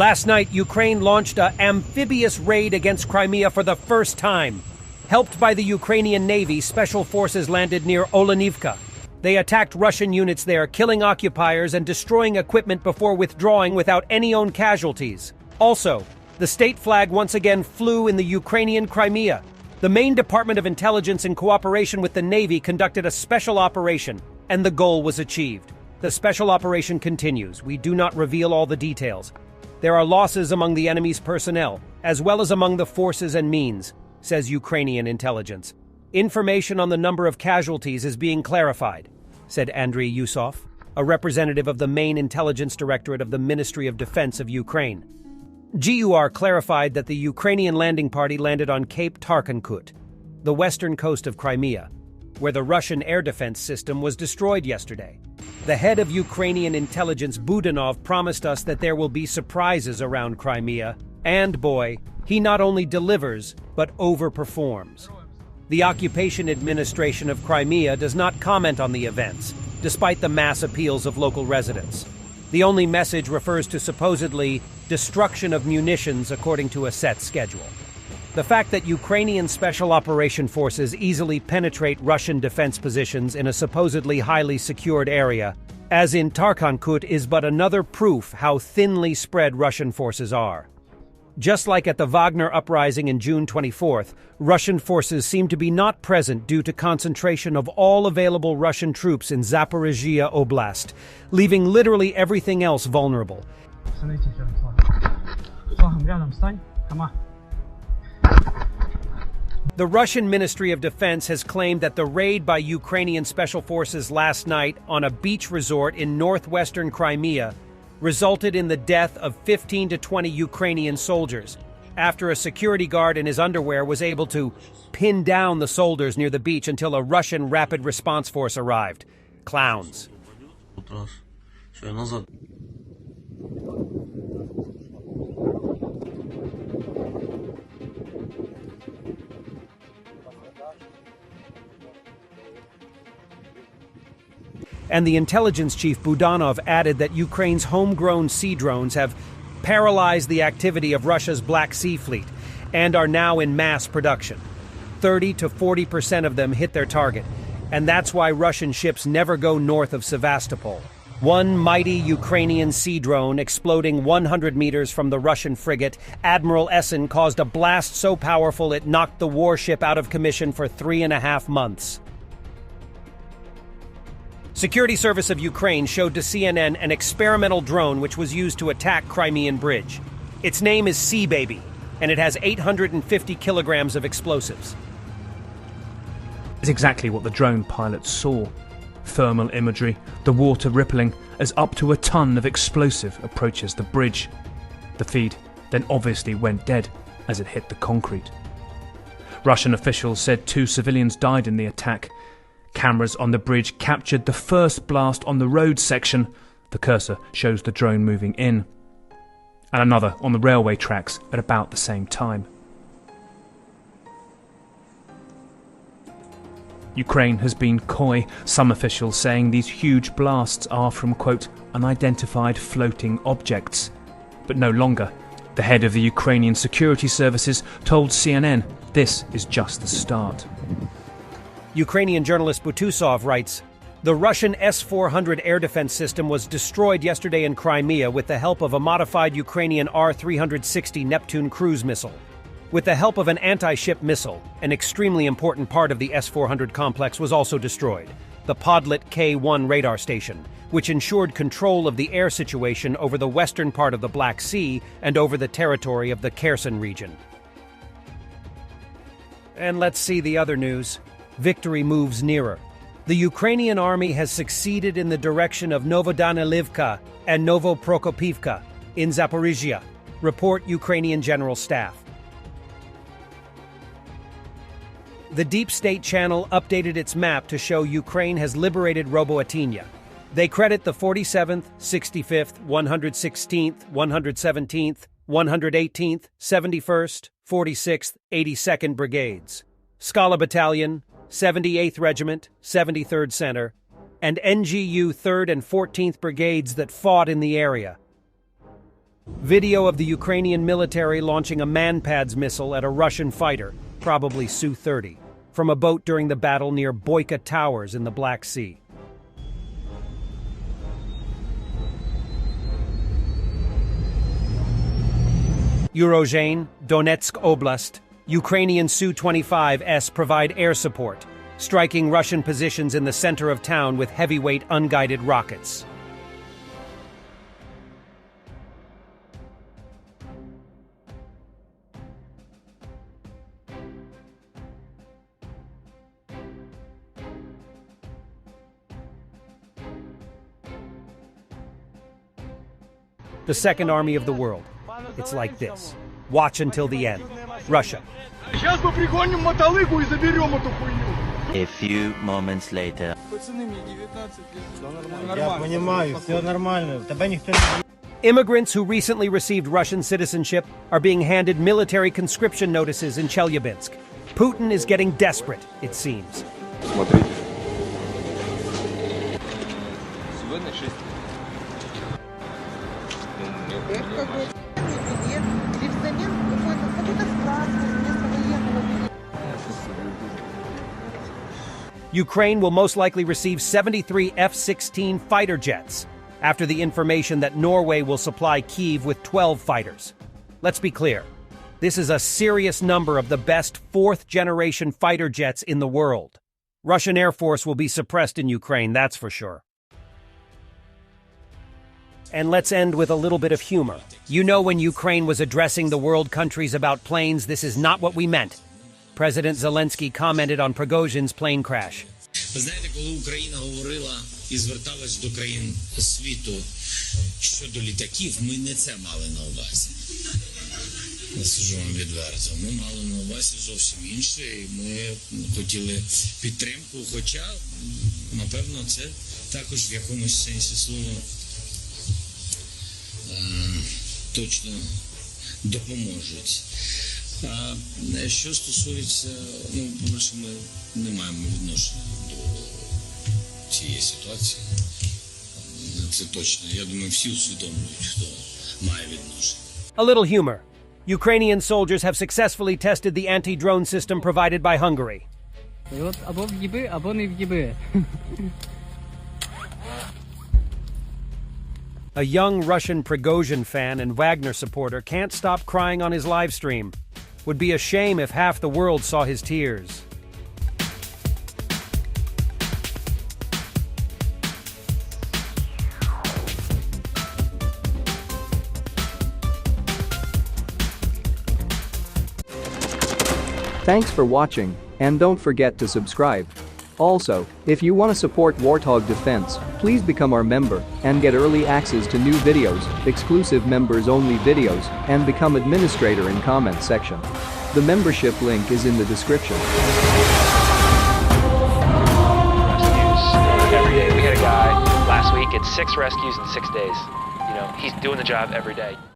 Last night, Ukraine launched an amphibious raid against Crimea for the first time. Helped by the Ukrainian Navy, special forces landed near Olenivka. They attacked Russian units there, killing occupiers and destroying equipment before withdrawing without any own casualties. Also, the state flag once again flew in the Ukrainian Crimea. The main Department of Intelligence, in cooperation with the Navy, conducted a special operation, and the goal was achieved. The special operation continues. We do not reveal all the details. There are losses among the enemy's personnel, as well as among the forces and means, says Ukrainian intelligence. Information on the number of casualties is being clarified, said Andriy Yusov, a representative of the main intelligence directorate of the Ministry of Defense of Ukraine. GUR clarified that the Ukrainian landing party landed on Cape Tarkankut, the western coast of Crimea, where the Russian air defense system was destroyed yesterday. The head of Ukrainian intelligence, Budanov, promised us that there will be surprises around Crimea, and boy, he not only delivers, but overperforms. The occupation administration of Crimea does not comment on the events, despite the mass appeals of local residents. The only message refers to supposedly destruction of munitions according to a set schedule. The fact that Ukrainian special operation forces easily penetrate Russian defense positions in a supposedly highly secured area, as in Tarkankut, is but another proof how thinly spread Russian forces are. Just like at the Wagner uprising in June 24th, Russian forces seem to be not present due to concentration of all available Russian troops in Zaporizhia Oblast, leaving literally everything else vulnerable. The Russian Ministry of Defense has claimed that the raid by Ukrainian special forces last night on a beach resort in northwestern Crimea resulted in the death of 15 to 20 Ukrainian soldiers, after a security guard in his underwear was able to pin down the soldiers near the beach until a Russian rapid response force arrived. Clowns. And the intelligence chief Budanov added that Ukraine's homegrown sea drones have paralyzed the activity of Russia's Black Sea Fleet and are now in mass production. 30 to 40% of them hit their target, and that's why Russian ships never go north of Sevastopol. One mighty Ukrainian sea drone exploding 100 meters from the Russian frigate Admiral Essen caused a blast so powerful it knocked the warship out of commission for 3.5 months. Security Service of Ukraine showed to CNN an experimental drone which was used to attack Crimean Bridge. Its name is Sea Baby, and it has 850 kilograms of explosives. It's exactly what the drone pilots saw. Thermal imagery, the water rippling as up to a ton of explosive approaches the bridge. The feed then obviously went dead as it hit the concrete. Russian officials said 2 civilians died in the attack. Cameras on the bridge captured the first blast on the road section. The cursor shows the drone moving in. And another on the railway tracks at about the same time. Ukraine has been coy, some officials saying these huge blasts are from, quote, unidentified floating objects. But no longer. The head of the Ukrainian security services told CNN this is just the start. Ukrainian journalist Butusov writes, "The Russian S-400 air defense system was destroyed yesterday in Crimea with the help of a modified Ukrainian R-360 Neptune cruise missile. With the help of an anti-ship missile, an extremely important part of the S-400 complex was also destroyed, the Podlet K-1 radar station, which ensured control of the air situation over the western part of the Black Sea and over the territory of the Kherson region." And let's see the other news. Victory moves nearer. The Ukrainian army has succeeded in the direction of Novodanilivka and Novoprokopivka in Zaporizhia, report Ukrainian General Staff. The Deep State channel updated its map to show Ukraine has liberated Roboatynya. They credit the 47th, 65th, 116th, 117th, 118th, 71st, 46th, 82nd Brigades, Skala Battalion, 78th Regiment, 73rd Center, and NGU 3rd and 14th Brigades that fought in the area. Video of the Ukrainian military launching a Manpads missile at a Russian fighter, probably Su-30, from a boat during the battle near Boyka Towers in the Black Sea. Urozhain, Donetsk Oblast, Ukrainian Su-25S provide air support, striking Russian positions in the center of town with heavyweight unguided rockets. The Second Army of the World. It's like this. Watch until the end. Russia. A few moments later. Immigrants who recently received Russian citizenship are being handed military conscription notices in Chelyabinsk. Putin is getting desperate, it seems. Ukraine will most likely receive 73 F-16 fighter jets, after the information that Norway will supply Kyiv with 12 fighters. Let's be clear. This is a serious number of the best fourth-generation fighter jets in the world. Russian Air Force will be suppressed in Ukraine, that's for sure. And let's end with a little bit of humor. You know, when Ukraine was addressing the world countries about planes, this is not what we meant. President Zelensky commented on Prigozhin's plane crash. Ви знаєте, коли Україна говорила і зверталась до країн світу щодо літаків, ми не це мали на увазі. Я скажу вам відверто. Ми мали на увазі зовсім інше, і ми хотіли підтримку, хоча, напевно, це також в якомусь сенсі слова точно допоможуть. А що стосується, по-перше, ми не маємо відношення до цієї ситуації. Це точно. Я думаю, всі усвідомлюють, хто має відношення. A little humor. Ukrainian soldiers have successfully tested the anti-drone system provided by Hungary. І от або в'їби, або не в'їби. A young Russian Prigozhin fan and Wagner supporter can't stop crying on his live stream. Would be a shame if half the world saw his tears. Thanks for watching, and don't forget to subscribe. Also, if you want to support Warthog Defense, please become our member and get early access to new videos, exclusive members-only videos, and become administrator in comment section. The membership link is in the description. Rescues every day. We had a guy last week, it's 6 rescues in 6 days. You know, he's doing the job every day.